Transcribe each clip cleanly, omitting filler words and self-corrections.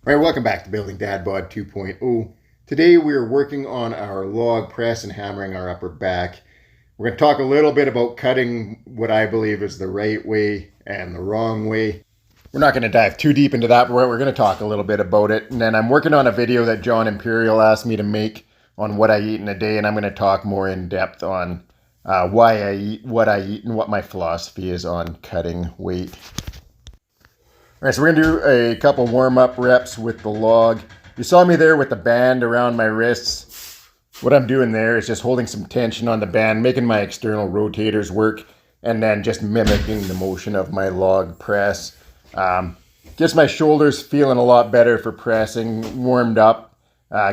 All right, welcome back to Building Dad Bod 2.0. Today we are working on our log press and hammering our upper back. We're going to talk a little bit about cutting what I believe is the right way and the wrong way. We're not going to dive too deep into that, but we're going to talk a little bit about it. And then I'm working on a video that John Imperial asked me to make on what I eat in a day, and I'm going to talk more in depth on why I eat, and what my philosophy is on cutting weight. All right, so we're gonna do a couple warm-up reps with the log. You saw me there with the band around my wrists. What I'm doing there is just holding some tension on the band, making my external rotators work, and then just mimicking the motion of my log press. Gets my shoulders feeling a lot better for pressing, warmed up,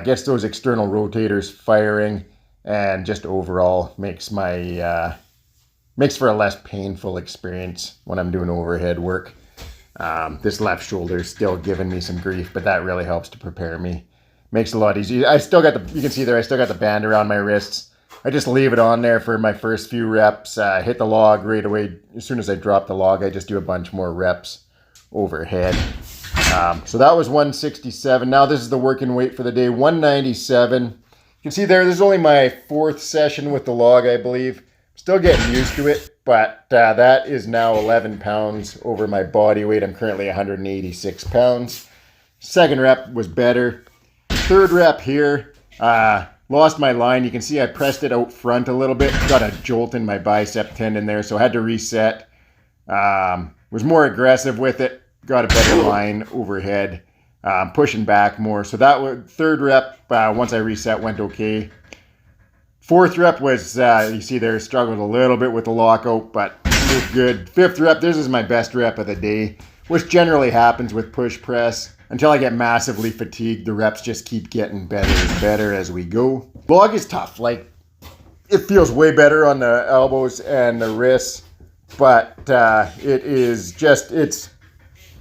gets those external rotators firing, and just overall makes for a less painful experience when I'm doing overhead work. This left shoulder is still giving me some grief, but that really helps to prepare me. Makes it a lot easier. You can see there, I still got the band around my wrists. I just leave it on there for my first few reps, hit the log right away. As soon as I drop the log, I just do a bunch more reps overhead. So that was 167. Now this is the working weight for the day, 197. You can see there, this is only my fourth session with the log, I believe. Still getting used to it, but that is now 11 pounds over my body weight. I'm currently 186 pounds. Second rep was better. Third rep here, lost my line. You can see I pressed it out front a little bit. Got a jolt in my bicep tendon there, so I had to reset. Was more aggressive with it. Got a better line overhead. Pushing back more. So that was third rep. Once I reset, went okay. Fourth rep was, you see there, struggled a little bit with the lockout, but was good. Fifth rep, this is my best rep of the day, which generally happens with push press. Until I get massively fatigued, the reps just keep getting better and better as we go. Log is tough. Like, it feels way better on the elbows and the wrists, but it's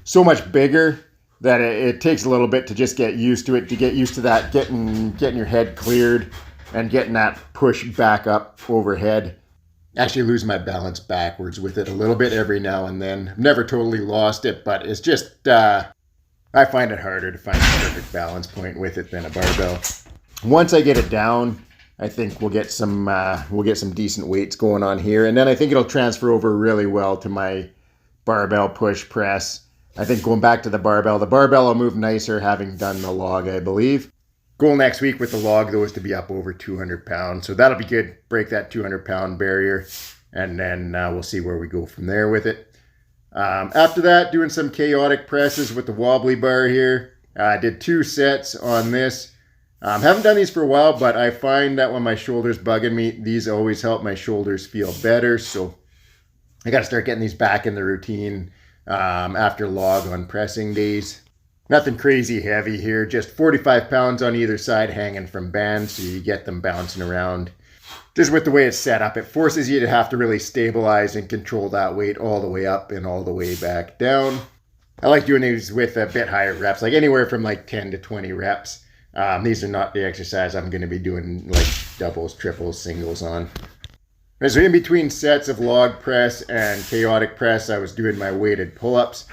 so much bigger that it takes a little bit to just get used to it, to get used to that, getting your head cleared and getting that push back up overhead. Actually lose my balance backwards with it a little bit every now and then. Never totally lost it, but it's just, I find it harder to find a perfect balance point with it than a barbell. Once I get it down, I think we'll get some decent weights going on here. And then I think it'll transfer over really well to my barbell push press. I think going back to the barbell will move nicer having done the log, I believe. Goal next week with the log, though, is to be up over 200 pounds. So that'll be good. Break that 200-pound barrier. And then we'll see where we go from there with it. After that, doing some chaotic presses with the wobbly bar here. I did 2 sets on this. Haven't done these for a while, but I find that when my shoulder's bugging me, these always help my shoulders feel better. So I got to start getting these back in the routine after log on pressing days. Nothing crazy heavy here, just 45 pounds on either side hanging from bands, so you get them bouncing around. Just with the way it's set up, it forces you to have to really stabilize and control that weight all the way up and all the way back down. I like doing these with a bit higher reps, like anywhere from like 10 to 20 reps. These are not the exercise I'm going to be doing like doubles, triples, singles on. Right, so in between sets of log press and chaotic press, I was doing my weighted pull-ups.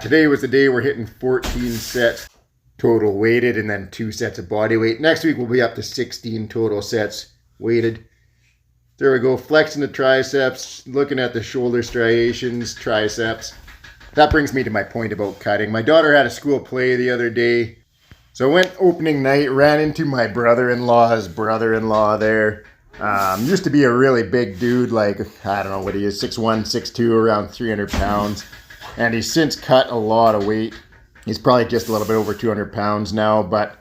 Today was the day we're hitting 14 sets total weighted and then 2 sets of body weight. Next week we'll be up to 16 total sets weighted. There we go, flexing the triceps, looking at the shoulder striations, triceps. That brings me to my point about cutting. My daughter had a school play the other day. So I went opening night, ran into my brother-in-law's brother-in-law there. Used to be a really big dude, like, I don't know what he is, 6'1", 6'2", around 300 pounds. And he's since cut a lot of weight. He's probably just a little bit over 200 pounds now, but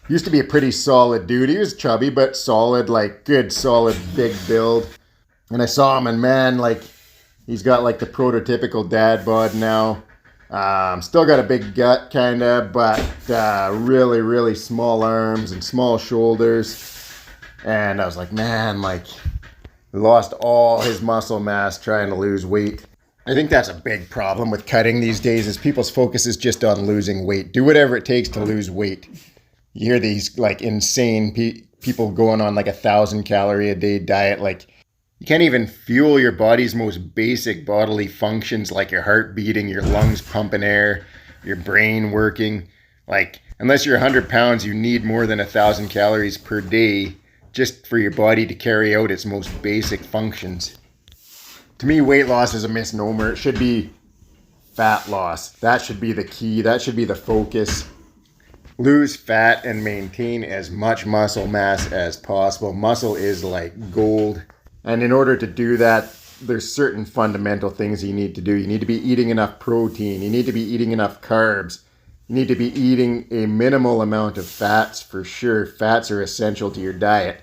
used to be a pretty solid dude. He was chubby, but solid, like good, solid, big build. And I saw him, and man, like, he's got like the prototypical dad bod now. Still got a big gut, kind of, but really, really small arms and small shoulders. And I was like, man, like, lost all his muscle mass trying to lose weight. I think that's a big problem with cutting these days is people's focus is just on losing weight. Do whatever it takes to lose weight. You hear these like insane people going on like 1,000 calorie a day diet. Like you can't even fuel your body's most basic bodily functions like your heart beating, your lungs pumping air, your brain working. Like, unless you're 100 pounds, you need more than 1,000 calories per day just for your body to carry out its most basic functions. To me, weight loss is a misnomer. It should be fat loss. That should be the key. That should be the focus. Lose fat and maintain as much muscle mass as possible. Muscle is like gold. And in order to do that, there's certain fundamental things you need to do. You need to be eating enough protein. You need to be eating enough carbs. You need to be eating a minimal amount of fats for sure. Fats are essential to your diet.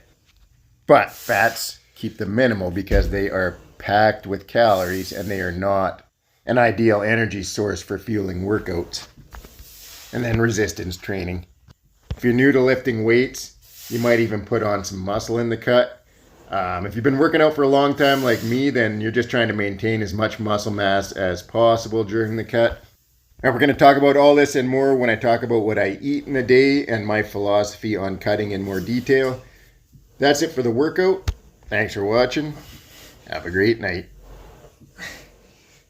But fats, keep them minimal because they are packed with calories and they are not an ideal energy source for fueling workouts. And then resistance training. If you're new to lifting weights, you might even put on some muscle in the cut. If you've been working out for a long time like me, then you're just trying to maintain as much muscle mass as possible during the cut. And we're going to talk about all this and more when I talk about what I eat in a day and my philosophy on cutting in more detail. That's it for the workout. Thanks for watching. Have a great night.